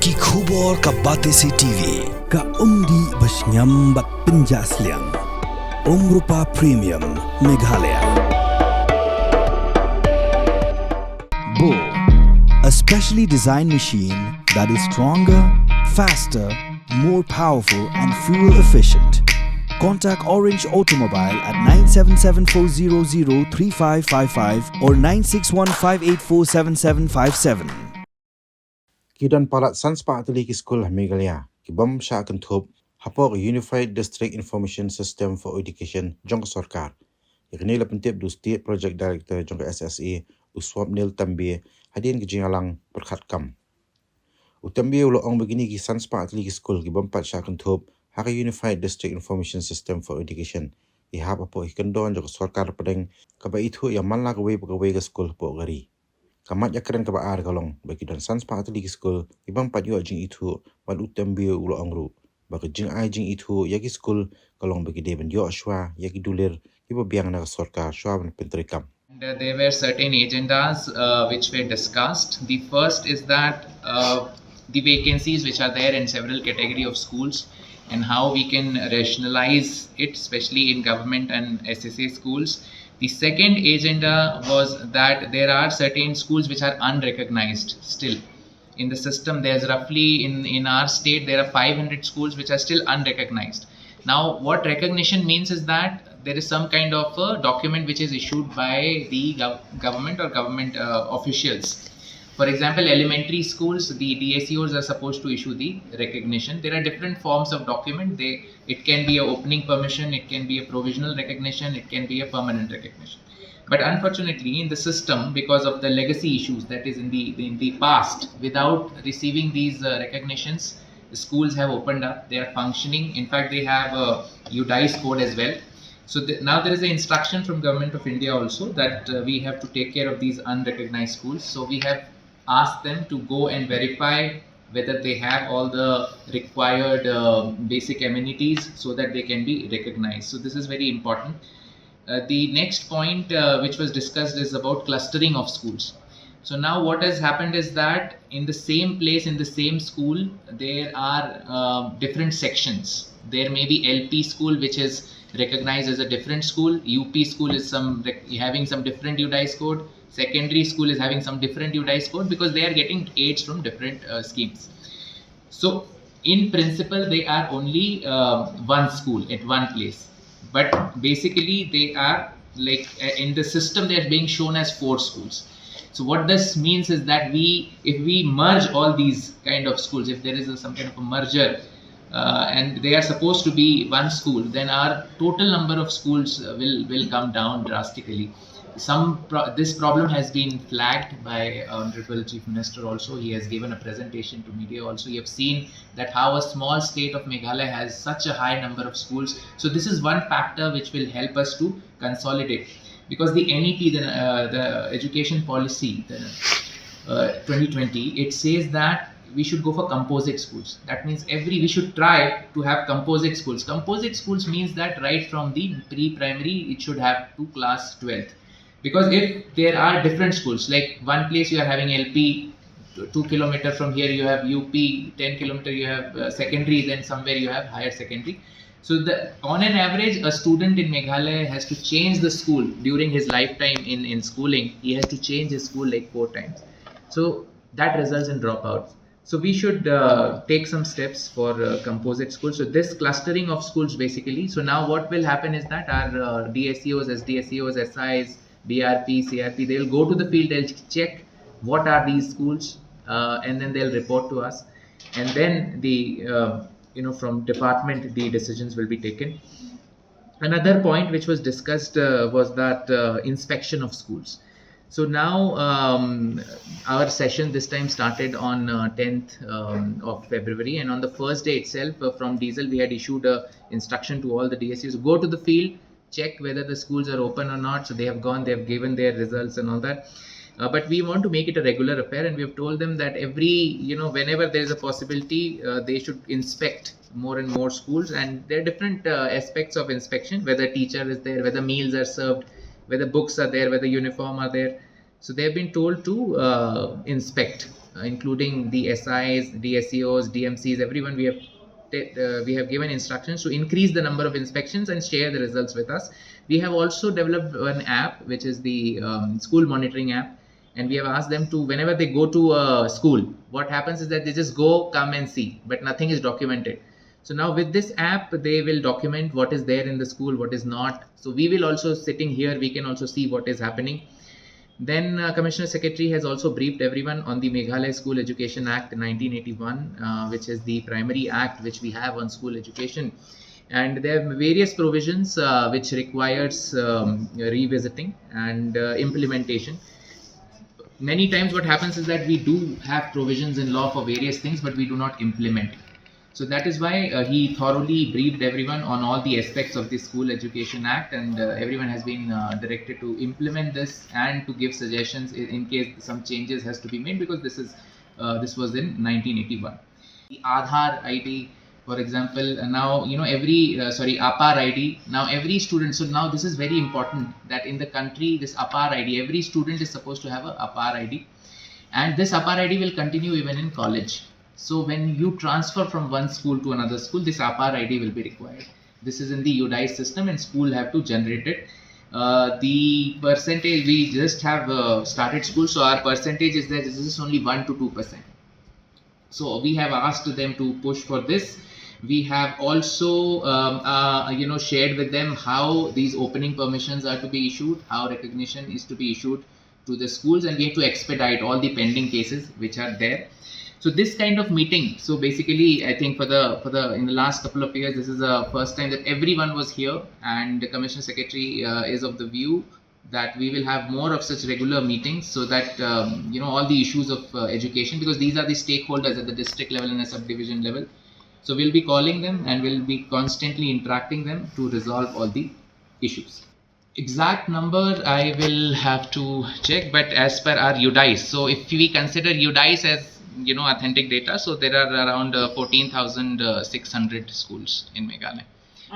Ki khubor ka bate si TV ka umdi basnyam bat penjasliang. Rupa Premium Meghalaya. Bo, a specially designed machine that is stronger, faster, more powerful and fuel efficient. Contact Orange Automobile at 977-400-3555 or 961-584-7757. Kidan Palat Sanspa Tylli Skul Meghalaya. Kibam Shah Kynthup Hapok Unified District Information System for Education Jong Sarkar. Ignila Pentip du State Project Director Jong SSA Uswab Nil Tambie Hadin Gijingalang Perkhatkam. Utambie ulo ong begini ki Sanspa Tylli Skul Kibam Pat Shah Kynthup Haka Unified District Information System for Education. Ihap apo ikendon Jong Sarkar Pedeng kaba itu yang manla kawai pegawai ke skul po gari. Kamat yakran kaba ar kalong bagi dan Sanspa Tylli Skul Kibam Pat yo jing itu wal utambie ulo ongru. Bagi jing ai jing itu yaki skul kalong bagi deben yo shwa yaki dulir ibo biang na sarkar shwa ben pentrikam. There were certain agendas which were discussed. The first is that the vacancies which are there in several category of schools and how we can rationalize it, especially in government and SSA schools. The second agenda was that there are certain schools which are unrecognized still. In the system, there's roughly in our state there are 500 schools which are still unrecognized. Now, what recognition means is that there is some kind of a document which is issued by the government or government officials. For example, elementary schools, the DSEOs are supposed to issue the recognition. There are different forms of document. It can be a opening permission, it can be a provisional recognition, it can be a permanent recognition. But unfortunately, in the system, because of the legacy issues that is in the past, without receiving these recognitions, the schools have opened up. They are functioning. In fact, they have a Udise code as well. So now there is an instruction from Government of India also that we have to take care of these unrecognized schools. So we have asked them to go and verify whether they have all the required basic amenities so that they can be recognized. So this is very important. The next point which was discussed is about clustering of schools. So now what has happened is that in the same place, in the same school, there are different sections. There may be LP school which is recognized as a different school. UP school is having some different UDICE code. Secondary school is having some different UDICE code because they are getting aids from different schemes. So in principle, they are only one school at one place. But basically they are like in the system they are being shown as 4 schools. So what this means is that if we merge all these kind of schools, if there is some kind of a merger and they are supposed to be one school, then our total number of schools will come down drastically. This problem has been flagged by Honorable Chief Minister also. He has given a presentation to media also. You have seen that how a small state of Meghalaya has such a high number of schools. So this is one factor which will help us to consolidate. Because the NEP, the education policy, 2020, it says that we should go for composite schools. That means we should try to have composite schools. Composite schools means that right from the pre-primary, it should have to class 12th. Because if there are different schools, like one place you are having LP, 2 kilometers from here you have UP, 10 kilometers you have secondary, then somewhere you have higher secondary. So on an average, a student in Meghalaya has to change the school during his lifetime in schooling. He has to change his school like 4 times. So that results in dropouts. So we should take some steps for composite schools. So this clustering of schools basically. So now what will happen is that our DSEOs, SDSEOs, SIs, BRP, CRP, they will go to the field, they'll check what are these schools and then they'll report to us. And then from department, the decisions will be taken. Another point which was discussed was that inspection of schools. So now our session this time started on 10th of February, and on the first day itself from Diesel we had issued a instruction to all the DSUs, go to the field, check whether the schools are open or not. So they have gone, they have given their results and all that. But we want to make it a regular affair, and we have told them that whenever there is a possibility, they should inspect more and more schools. And there are different aspects of inspection, whether teacher is there, whether meals are served, whether books are there, whether uniform are there. So they have been told to inspect. including the SIs, DSEOs, DMCs, everyone. We have given instructions to increase the number of inspections and share the results with us. We have also developed an app, which is the school monitoring app, and we have asked them to, whenever they go to a school, what happens is that they just go, come and see, but nothing is documented. So now with this app, they will document what is there in the school, what is not. So we will also, sitting here, we can also see what is happening. Then Commissioner Secretary has also briefed everyone on the Meghalaya School Education Act 1981, which is the primary act which we have on school education. And there are various provisions which requires revisiting and implementation. Many times what happens is that we do have provisions in law for various things, but we do not implement. So that is why he thoroughly briefed everyone on all the aspects of the School Education Act, and everyone has been directed to implement this and to give suggestions in case some changes has to be made, because this was in 1981. The Aadhaar ID, for example, now APAR ID. Now every student. So now this is very important that in the country, this APAR ID, every student is supposed to have a APAR ID, and this APAR ID will continue even in college. So when you transfer from one school to another school, this APAR ID will be required. This is in the Udise system, and school have to generate it. The percentage, we just have started school, so our percentage is that this is only 1 to 2%. So we have asked them to push for this. We have also shared with them how these opening permissions are to be issued, how recognition is to be issued to the schools, and we have to expedite all the pending cases which are there. So this kind of meeting, so basically I think for the in the last couple of years, this is the first time that everyone was here, and the Commissioner Secretary is of the view that we will have more of such regular meetings, so that all the issues of education, because these are the stakeholders at the district level and the subdivision level. So we'll be calling them and we'll be constantly interacting them to resolve all the issues. Exact number I will have to check, but as per our Udise, so if we consider Udise as authentic data, so there are around 14,600 schools in Meghalaya.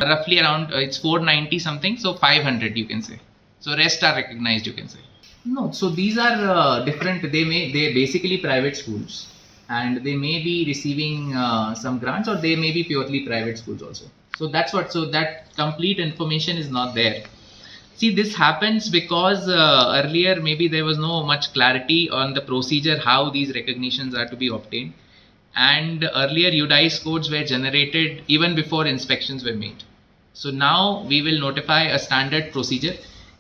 Roughly around it's 490 something, so 500 you can say. So rest are recognized, you can say. No, so these are different. They basically private schools, and they may be receiving some grants, or they may be purely private schools also. So that's what. So that complete information is not there. See, this happens because earlier maybe there was no much clarity on the procedure how these recognitions are to be obtained, and earlier Udise codes were generated even before inspections were made. So now we will notify a standard procedure.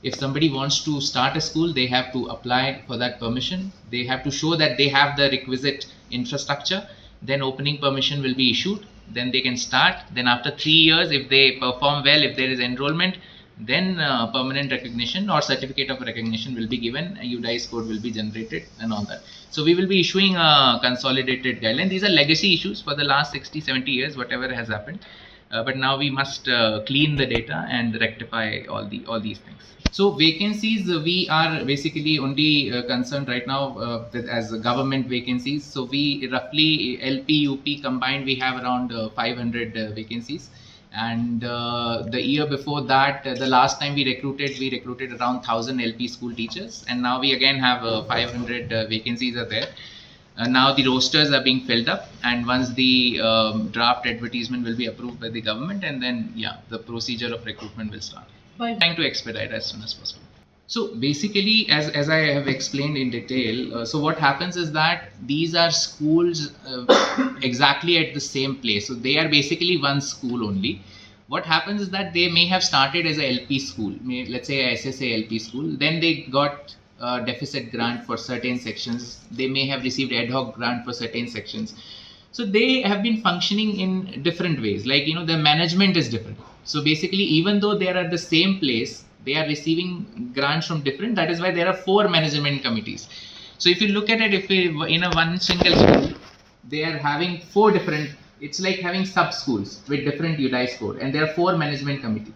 If somebody wants to start a school, they have to apply for that permission. They have to show that they have the requisite infrastructure. Then opening permission will be issued. Then they can start. Then after 3 years, if they perform well, if there is enrollment, then permanent recognition or certificate of recognition will be given. A Udise code will be generated and all that. So we will be issuing a consolidated guideline. These are legacy issues for the last 60-70 years, whatever has happened. But now we must clean the data and rectify all these things. So vacancies, we are basically only concerned right now as government vacancies. So we roughly LP, UP combined, we have around 500 vacancies. And the year before that, the last time we recruited around 1,000 LP school teachers, and now we again have 500 vacancies are there. Now the rosters are being filled up, and once the draft advertisement will be approved by the government, and then the procedure of recruitment will start. Trying to expedite as soon as possible. So basically, as I have explained in detail, so what happens is that these are schools exactly at the same place. So they are basically one school only. What happens is that they may have started as a LP school, let's say a SSA LP school, then they got deficit grant for certain sections. They may have received ad hoc grant for certain sections. So they have been functioning in different ways, like the management is different. So basically, even though they are at the same place, they are receiving grants from different. That is why there are 4 management committees. So if you look at it, if in a one single school, they are having 4 different. It's like having sub schools with different Udise code, and there are 4 management committee.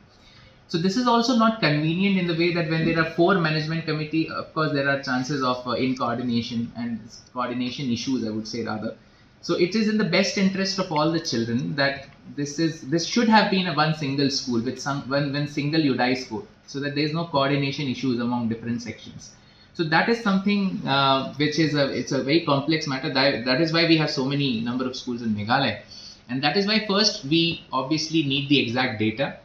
So this is also not convenient in the way that when there are 4 management committee, of course there are chances of incoordination and coordination issues, I would say rather. So it is in the best interest of all the children that this should have been a one single school with one single Udise code, so that there is no coordination issues among different sections. So that is something which is it's a very complex matter. That is why we have so many number of schools in Meghalaya, and that is why first we obviously need the exact data.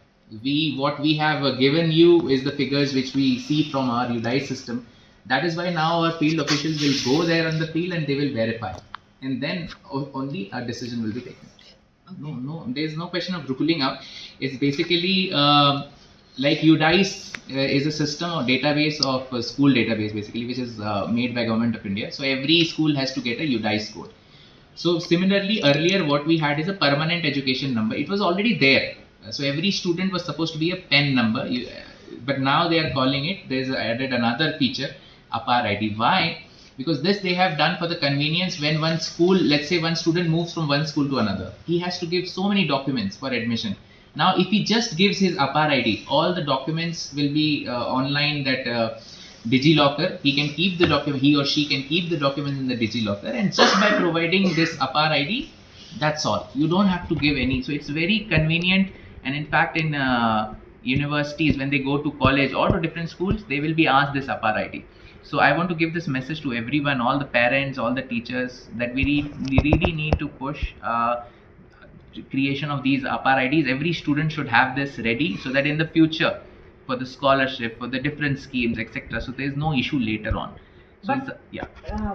What we have given you is the figures which we see from our Udise system. That is why now our field officials will go there on the field and they will verify, and then only a decision will be taken. No, there's no question of ruling out. It's basically like Udise is a system or database of school database basically, which is made by Government of India. So every school has to get a Udise code. So similarly, earlier what we had is a permanent education number. It was already there. So every student was supposed to be a PEN number, but now they are calling it. There's added another feature, APAR ID. Why? Because this they have done for the convenience when one school, let's say one student moves from one school to another, he has to give so many documents for admission. Now, if he just gives his APAR ID, all the documents will be online. That DigiLocker, he can keep the document. He or she can keep the documents in the DigiLocker, and just by providing this APAR ID, that's all. You don't have to give any. So it's very convenient. And in fact, in universities, when they go to college or to different schools, they will be asked this APAR ID. So I want to give this message to everyone, all the parents, all the teachers, that we really need to push creation of these APAR IDs. Every student should have this ready so that in the future, for the scholarship, for the different schemes, etc. So there is no issue later on. So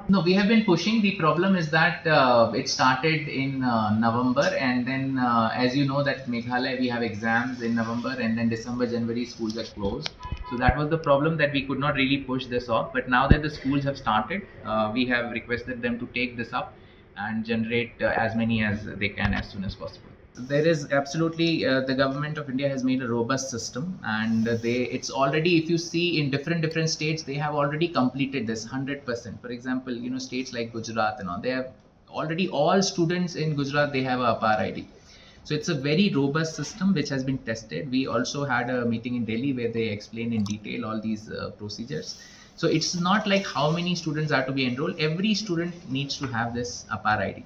no, we have been pushing. The problem is that it started in November, and then as you know that Meghalaya we have exams in November, and then December, January schools are closed. So that was the problem, that we could not really push this off. But now that the schools have started, we have requested them to take this up and generate as many as they can as soon as possible. There is absolutely the government of India has made a robust system, and it's already, if you see in different states, they have already completed this 100%. For example, states like Gujarat and all, they have already, all students in Gujarat, they have a APAR ID. So it's a very robust system which has been tested. We also had a meeting in Delhi where they explained in detail all these procedures. So it's not like how many students are to be enrolled. Every student needs to have this APAR ID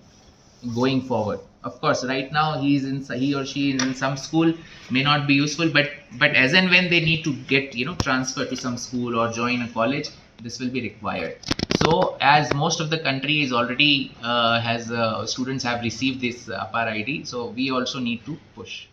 going forward. Of course, right now he or she is in some school, may not be useful, but as and when they need to get transfer to some school or join a college, this will be required. So as most of the country is already has students have received this APAR ID, so we also need to push.